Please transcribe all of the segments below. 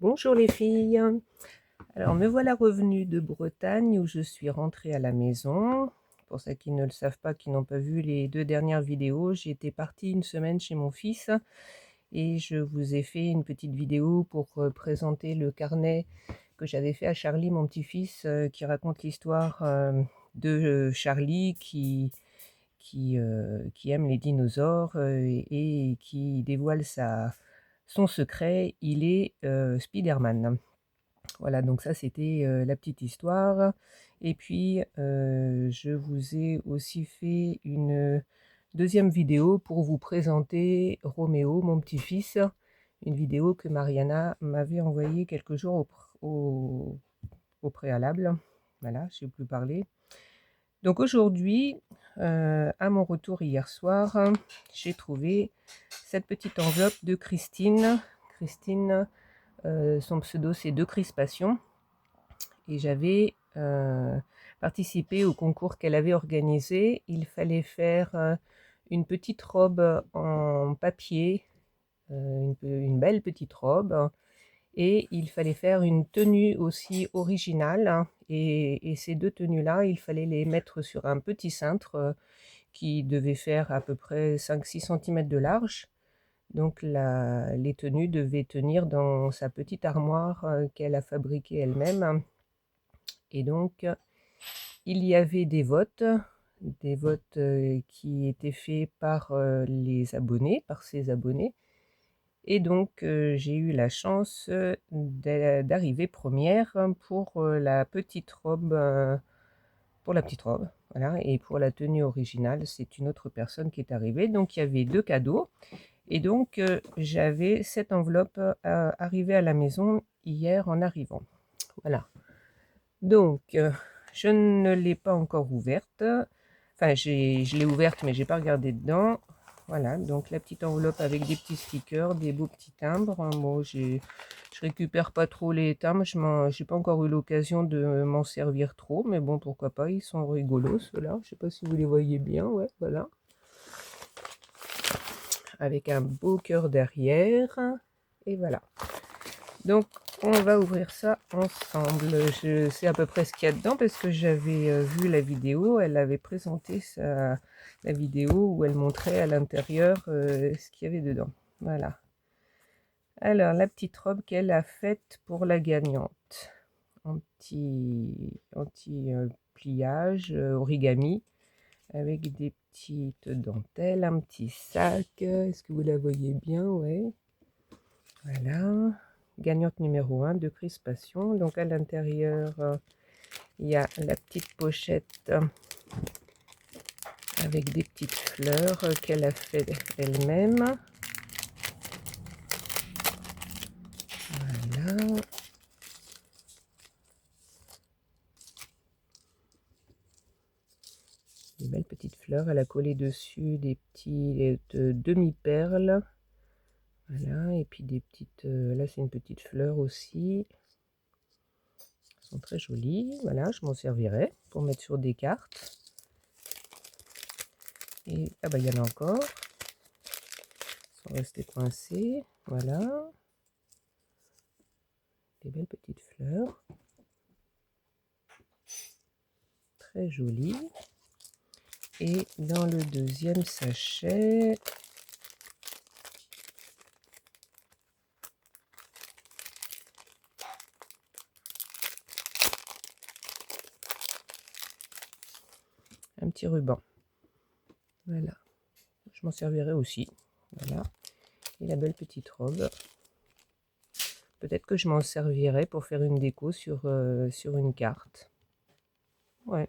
Bonjour les filles. Alors me voilà revenue de Bretagne où je suis rentrée à la maison. Pour ceux qui ne le savent pas, qui n'ont pas vu les 2 dernières vidéos, j'étais partie une semaine chez mon fils et je vous ai fait une petite vidéo pour présenter le carnet que j'avais fait à Charlie, mon petit-fils, qui raconte l'histoire de Charlie qui aime les dinosaures et qui dévoile son secret. Il est Spider-Man. Voilà, donc ça c'était la petite histoire. Et puis je vous ai aussi fait une deuxième vidéo pour vous présenter Roméo, mon petit-fils. Une vidéo que Mariana m'avait envoyée quelques jours au préalable. Voilà, je ne sais plus parler. Donc aujourd'hui, à mon retour hier soir, j'ai trouvé cette petite enveloppe de Christine. Christine, son pseudo c'est De Crispation. Et j'avais participé au concours qu'elle avait organisé. Il fallait faire une petite robe en papier, une belle petite robe, et il fallait faire une tenue aussi originale. Et ces deux tenues-là, il fallait les mettre sur un petit cintre qui devait faire à peu près 5-6 cm de large. Donc les tenues devaient tenir dans sa petite armoire qu'elle a fabriquée elle-même. Et donc, il y avait des votes qui étaient faits par les abonnés, par ses abonnés. Et donc, j'ai eu la chance d'arriver première pour la petite robe. Voilà. Et pour la tenue originale, c'est une autre personne qui est arrivée. Donc, il y avait 2 cadeaux. Et donc, j'avais cette enveloppe arrivée à la maison hier en arrivant. Voilà. Donc, je ne l'ai pas encore ouverte. Enfin, je l'ai ouverte, mais j'ai pas regardé dedans. Voilà, donc la petite enveloppe avec des petits stickers, des beaux petits timbres. Bon, je récupère pas trop les timbres. J'ai pas encore eu l'occasion de m'en servir trop, mais bon, pourquoi pas. Ils sont rigolos, ceux-là. Je sais pas si vous les voyez bien. Ouais, voilà. Avec un beau cœur derrière. Et voilà. Donc, on va ouvrir ça ensemble. Je sais à peu près ce qu'il y a dedans parce que j'avais vu la vidéo. Elle avait présenté la vidéo où elle montrait à l'intérieur ce qu'il y avait dedans. Voilà. Alors, la petite robe qu'elle a faite pour la gagnante. Anti-pliage, origami, avec des petites dentelles, un petit sac. Est-ce que vous la voyez bien? Ouais. Voilà. Gagnante numéro 1 de Crispation. Donc à l'intérieur, il y a la petite pochette avec des petites fleurs qu'elle a fait elle-même. Voilà. Des belles petites fleurs. Elle a collé dessus des petites demi-perles. Voilà. Et puis des petites... là, c'est une petite fleur aussi. Elles sont très jolies. Voilà, je m'en servirai pour mettre sur des cartes. Et ah bah il y en a encore. Ils sont restés coincés. Voilà. Des belles petites fleurs. Très jolies. Et dans le deuxième sachet, un petit ruban. Voilà. Je m'en servirai aussi. Voilà. Et la belle petite robe. Peut-être que je m'en servirai pour faire une déco sur une carte. Ouais,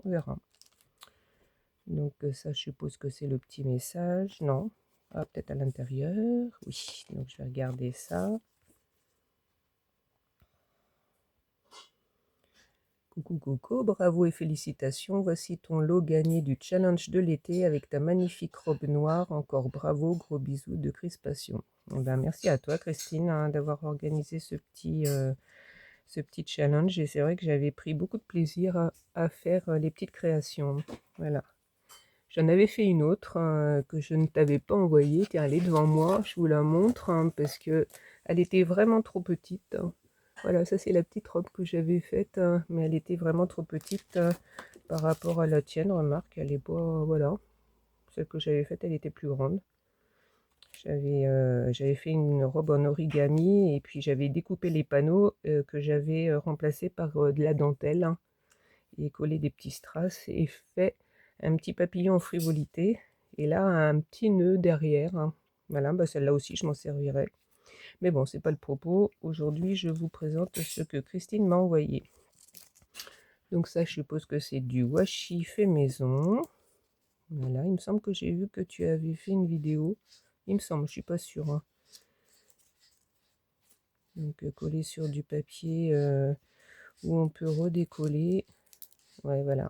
on verra. Donc ça, je suppose que c'est le petit message. Non. Ah, peut-être à l'intérieur. Oui, donc je vais regarder ça. Coucou Coco, bravo et félicitations. Voici ton lot gagné du challenge de l'été avec ta magnifique robe noire. Encore bravo, gros bisous de Crispation. Ben, merci à toi Christine hein, d'avoir organisé ce petit challenge. Et c'est vrai que j'avais pris beaucoup de plaisir à faire les petites créations. Voilà. J'en avais fait une autre que je ne t'avais pas envoyée. Tiens, elle est devant moi, je vous la montre parce que Elle était vraiment trop petite. Voilà, ça c'est la petite robe que j'avais faite, mais elle était vraiment trop petite par rapport à la tienne. Remarque, elle est pas, voilà, celle que j'avais faite, elle était plus grande. J'avais fait une robe en origami et puis j'avais découpé les panneaux que j'avais remplacés par de la dentelle, hein, et collé des petits strass et fait un petit papillon en frivolité. Et là, un petit nœud derrière, hein. Voilà, bah celle-là aussi, je m'en servirai. Mais bon, c'est pas le propos. Aujourd'hui, je vous présente ce que Christine m'a envoyé. Donc ça, je suppose que c'est du washi fait maison. Voilà, il me semble que j'ai vu que tu avais fait une vidéo. Il me semble, je suis pas sûre, hein. Donc collé sur du papier où on peut redécoller. Ouais, voilà.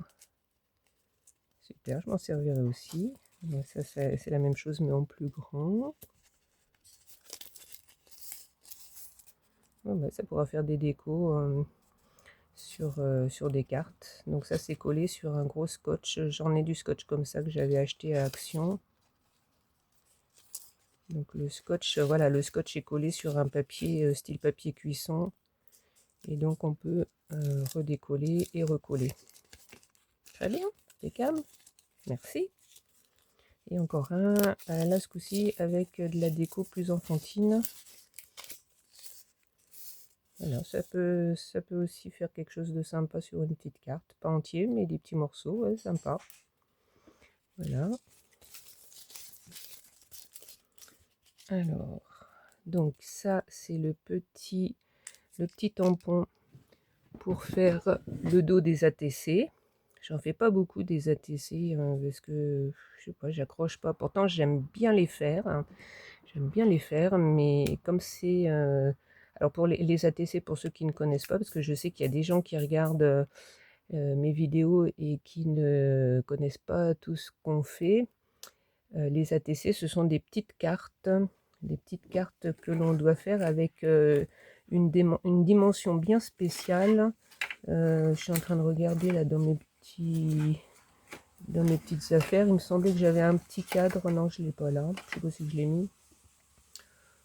Super, je m'en servirai aussi. Donc ça, c'est la même chose, mais en plus grand. Ouais, bah, ça pourra faire des décos sur des cartes. Donc ça, c'est collé sur un gros scotch. J'en ai du scotch comme ça que j'avais acheté à Action. Donc le scotch, voilà, le scotch est collé sur un papier style papier cuisson. Et donc on peut redécoller et recoller. Très bien, impeccable. Merci. Et encore un, là ce coup-ci avec de la déco plus enfantine. Voilà, ça peut aussi faire quelque chose de sympa sur une petite carte. Pas entier, mais des petits morceaux, ouais, sympa. Voilà. Alors, donc ça c'est le petit tampon pour faire le dos des ATC. J'en fais pas beaucoup des ATC parce que je sais pas, j'accroche pas. Pourtant j'aime bien les faire, hein. J'aime bien les faire, mais comme c'est alors pour les ATC, pour ceux qui ne connaissent pas, parce que je sais qu'il y a des gens qui regardent mes vidéos et qui ne connaissent pas tout ce qu'on fait. Les ATC, ce sont des petites cartes que l'on doit faire avec une dimension bien spéciale. Je suis en train de regarder là dans mes petites affaires. Il me semblait que j'avais un petit cadre. Non, je ne l'ai pas là. Je sais pas si je l'ai mis.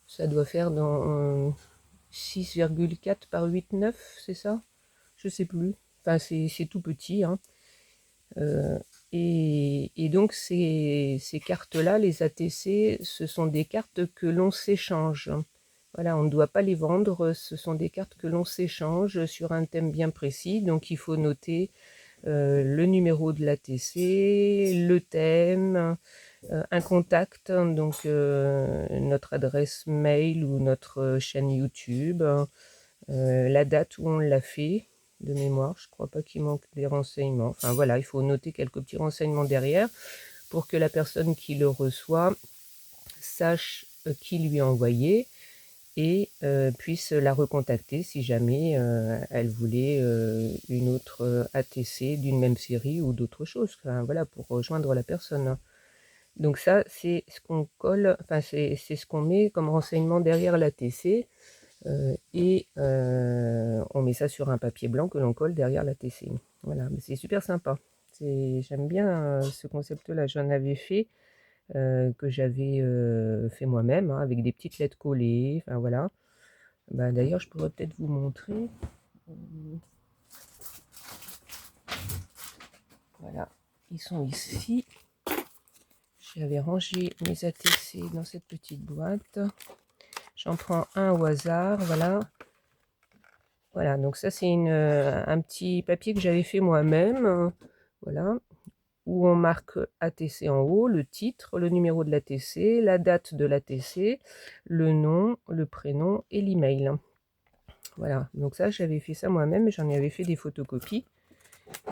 Ça doit faire dans 6,4 par 8,9, c'est ça? Je sais plus. Enfin, c'est tout petit, hein. Euh, et donc ces cartes-là, les ATC, ce sont des cartes que l'on s'échange. Voilà, on ne doit pas les vendre, ce sont des cartes que l'on s'échange sur un thème bien précis. Donc il faut noter le numéro de l'ATC, le thème, un contact, donc notre adresse mail ou notre chaîne YouTube, la date où on l'a fait, de mémoire, je crois pas qu'il manque des renseignements. Enfin voilà, il faut noter quelques petits renseignements derrière pour que la personne qui le reçoit sache qui lui a envoyé et puisse la recontacter si jamais elle voulait une autre ATC d'une même série ou d'autres choses. Enfin, voilà, pour rejoindre la personne. Donc ça, c'est ce qu'on colle, enfin c'est ce qu'on met comme renseignement derrière l'ATC. Et on met ça sur un papier blanc que l'on colle derrière l'ATC. Voilà, mais c'est super sympa. J'aime bien ce concept-là. J'en avais fait, que j'avais fait moi-même, hein, avec des petites lettres collées. Enfin voilà. Bah, d'ailleurs, je pourrais peut-être vous montrer. Voilà, ils sont ici. J'avais rangé mes ATC dans cette petite boîte. J'en prends un au hasard, voilà. Voilà, donc ça c'est un petit papier que j'avais fait moi-même, voilà, où on marque ATC en haut, le titre, le numéro de l'ATC, la date de l'ATC, le nom, le prénom et l'email. Voilà, donc ça j'avais fait ça moi-même, j'en avais fait des photocopies.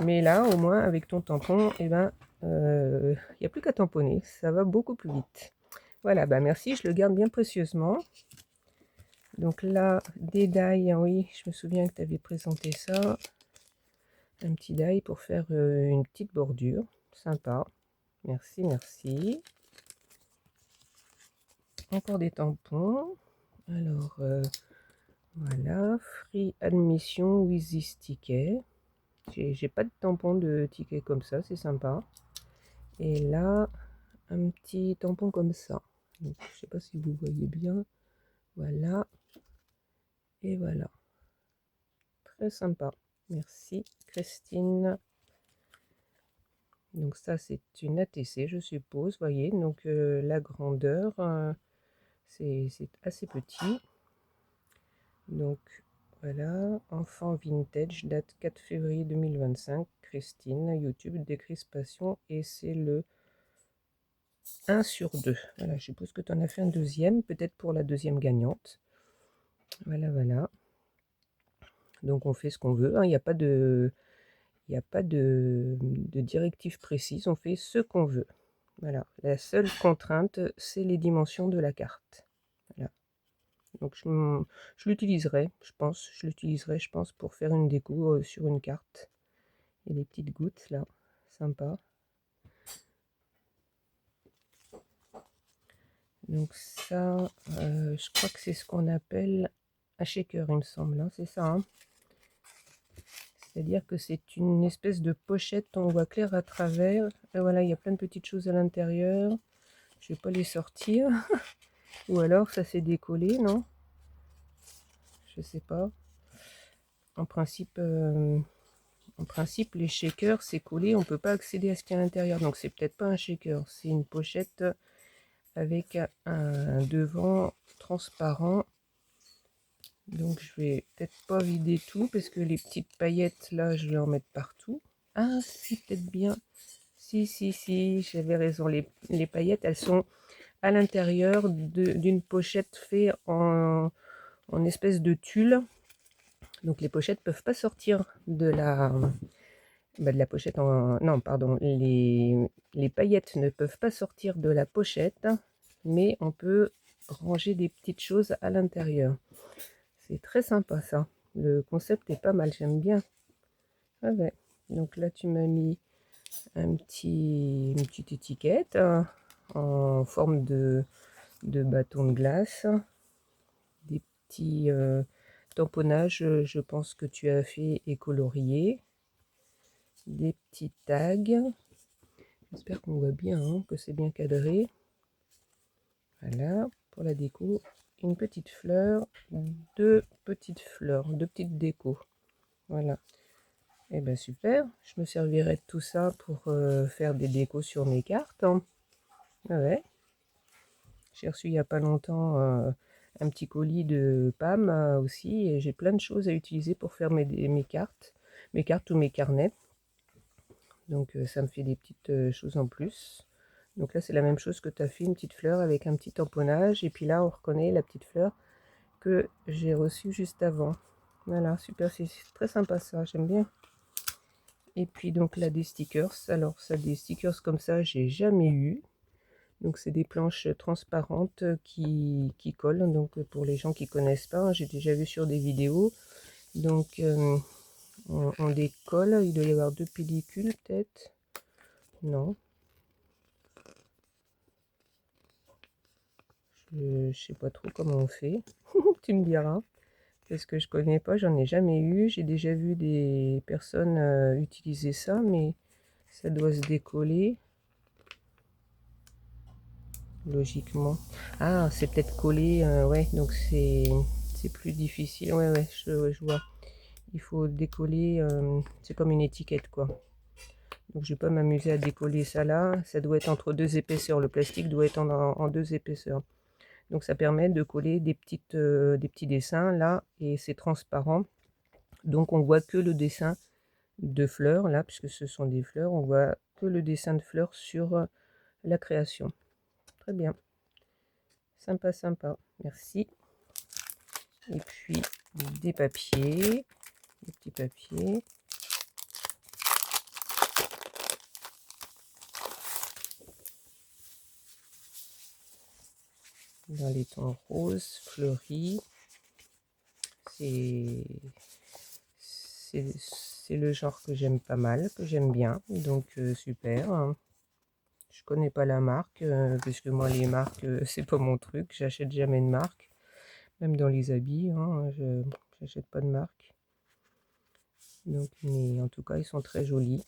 Mais là, au moins, avec ton tampon, eh ben, il n'y a plus qu'à tamponner, ça va beaucoup plus vite. Voilà, bah merci, je le garde bien précieusement. Donc là, des die, oui, je me souviens que tu avais présenté ça. Un petit die pour faire une petite bordure. Sympa. Merci, merci. Encore des tampons. Alors, voilà. Free admission with this ticket. J'ai pas de tampon de ticket comme ça, c'est sympa. Et là, un petit tampon comme ça. Donc, je sais pas si vous voyez bien. Voilà. Et voilà, très sympa. Merci Christine. Donc ça c'est une ATC je suppose, voyez, donc la grandeur, c'est assez petit. Donc voilà, enfant vintage, date 4 février 2025, Christine, YouTube, décrispation, et c'est le 1/2. Voilà, je suppose que tu en as fait un deuxième, peut-être pour la deuxième gagnante. Voilà, voilà. Donc on fait ce qu'on veut, hein. Il n'y a pas de, de directive précise, on fait ce qu'on veut. Voilà, la seule contrainte, c'est les dimensions de la carte. Voilà. Donc je l'utiliserai, je pense, pour faire une déco sur une carte. Et les petites gouttes là, sympa. Donc ça, je crois que c'est ce qu'on appelle un shaker, il me semble, hein, c'est ça, hein. C'est-à-dire que c'est une espèce de pochette, on voit clair à travers. Et voilà, il y a plein de petites choses à l'intérieur. Je vais pas les sortir. Ou alors ça s'est décollé, non? Je sais pas. En principe, les shakers, c'est collé, on peut pas accéder à ce qu'il y a à l'intérieur. Donc c'est peut-être pas un shaker, c'est une pochette avec un devant transparent. Donc je vais peut-être pas vider tout parce que les petites paillettes là, je vais en mettre partout. Ah si, peut-être bien. Si, j'avais raison. Les paillettes, elles sont à l'intérieur d'une pochette faite en espèce de tulle. Donc les pochettes peuvent pas sortir de la pochette en... Non, pardon. Les paillettes ne peuvent pas sortir de la pochette, mais on peut ranger des petites choses à l'intérieur. C'est très sympa ça. Le concept est pas mal, j'aime bien. Ah ouais. Donc là, tu m'as mis une petite étiquette, hein, en forme de bâton de glace. Des petits tamponnages, je pense que tu as fait et colorié. Des petits tags. J'espère qu'on voit bien, hein, que c'est bien cadré. Voilà, pour la déco. Une petite fleur, deux petites décos. Voilà. Et bien super, je me servirai de tout ça pour faire des décos sur mes cartes, hein. Ah ouais. J'ai reçu il n'y a pas longtemps un petit colis de PAM aussi, et j'ai plein de choses à utiliser pour faire mes cartes ou mes carnets. Donc ça me fait des petites choses en plus. Donc là c'est la même chose que tu as fait, une petite fleur avec un petit tamponnage. Et puis là on reconnaît la petite fleur que j'ai reçue juste avant. Voilà, super, c'est très sympa ça, j'aime bien. Et puis donc là des stickers. Alors ça, des stickers comme ça, j'ai jamais eu. Donc c'est des planches transparentes qui collent. Donc pour les gens qui connaissent pas, hein, j'ai déjà vu sur des vidéos. Donc on décolle, il doit y avoir deux pellicules peut-être. Non. Je sais pas trop comment on fait. Tu me diras. Parce que je connais pas, j'en ai jamais eu. J'ai déjà vu des personnes utiliser ça, mais ça doit se décoller logiquement. Ah, c'est peut-être collé, ouais, donc c'est plus difficile. Ouais, ouais, je vois. Il faut décoller, c'est comme une étiquette, quoi. Donc je vais pas m'amuser à décoller ça là. Ça doit être entre deux épaisseurs. Le plastique doit être en deux épaisseurs. Donc ça permet de coller des petits dessins là, et c'est transparent. Donc on voit que le dessin de fleurs là, puisque ce sont des fleurs, on voit que le dessin de fleurs sur la création. Très bien. Sympa, sympa. Merci. Et puis des papiers, des petits papiers. Dans les tons roses, fleuris. C'est le genre que j'aime pas mal, que j'aime bien. Donc super, hein. Je connais pas la marque, puisque moi les marques, c'est pas mon truc. J'achète jamais de marque. Même dans les habits, hein, je n'achète pas de marque. Donc, mais en tout cas, ils sont très jolis.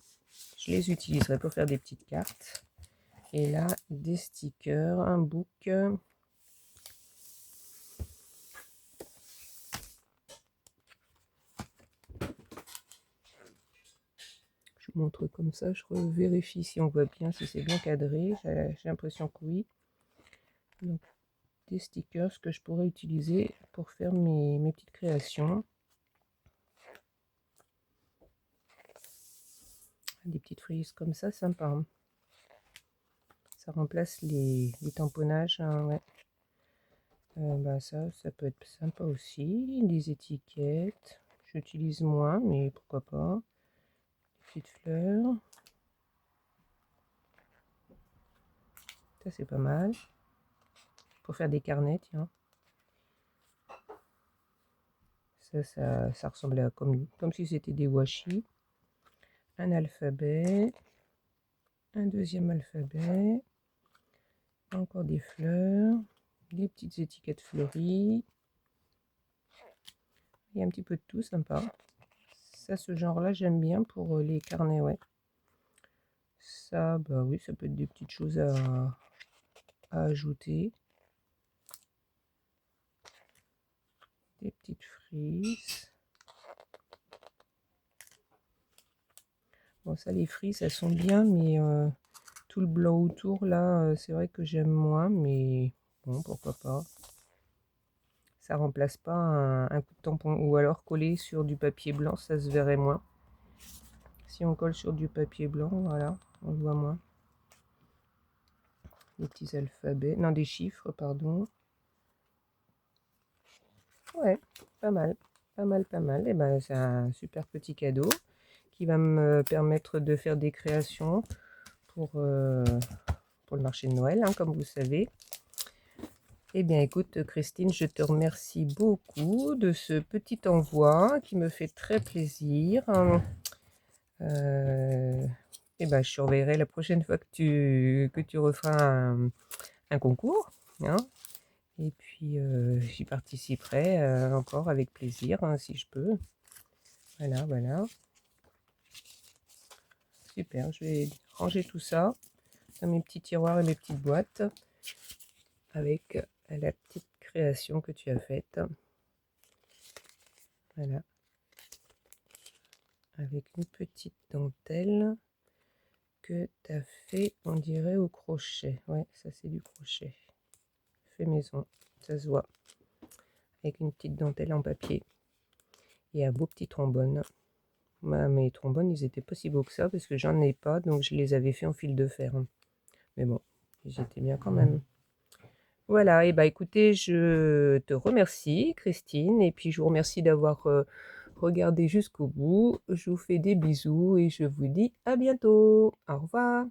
Je les utiliserai pour faire des petites cartes. Et là, des stickers, un book. montre comme ça, je vérifie si on voit bien, si c'est bien cadré. J'ai l'impression que oui. Donc, des stickers que je pourrais utiliser pour faire mes petites créations. Des petites frises comme ça, sympa. Hein. Ça remplace les tamponnages, hein, ouais. Bah ça peut être sympa aussi. Des étiquettes, j'utilise moins, mais pourquoi pas. Des petites fleurs. Ça c'est pas mal. Pour faire des carnets, tiens. Ça ressemblait à comme si c'était des washi. Un alphabet. Un deuxième alphabet. Encore des fleurs. Des petites étiquettes fleuries. Il y a un petit peu de tout, sympa. Ça, ce genre-là, j'aime bien pour les carnets, ouais. Ça, bah oui, ça peut être des petites choses à ajouter. Des petites frises. Bon, ça, les frises, elles sont bien, mais tout le blanc autour, là, c'est vrai que j'aime moins, mais bon, pourquoi pas. Ça remplace pas un coup de tampon. Ou alors coller sur du papier blanc, ça se verrait moins. Si on colle sur du papier blanc, voilà, on le voit moins. Des petits alphabets, non, des chiffres, pardon. Ouais, pas mal, pas mal, pas mal. Et ben, c'est un super petit cadeau qui va me permettre de faire des créations pour le marché de Noël, hein, comme vous savez. Eh bien, écoute, Christine, je te remercie beaucoup de ce petit envoi qui me fait très plaisir. Et ben, je surveillerai la prochaine fois que tu referas un concours. Hein. Et puis, j'y participerai encore avec plaisir, hein, si je peux. Voilà, voilà. Super, je vais ranger tout ça dans mes petits tiroirs et mes petites boîtes avec la petite création que tu as faite. Voilà. Avec une petite dentelle que tu as fait, on dirait au crochet. Ouais, ça c'est du crochet. Fait maison, ça se voit. Avec une petite dentelle en papier. Et un beau petit trombone. Mes trombones, ils étaient pas si beaux que ça parce que j'en ai pas, donc je les avais fait en fil de fer. Mais bon, ils étaient bien quand même. Voilà, et bah écoutez, je te remercie, Christine, et puis je vous remercie d'avoir regardé jusqu'au bout. Je vous fais des bisous et je vous dis à bientôt. Au revoir.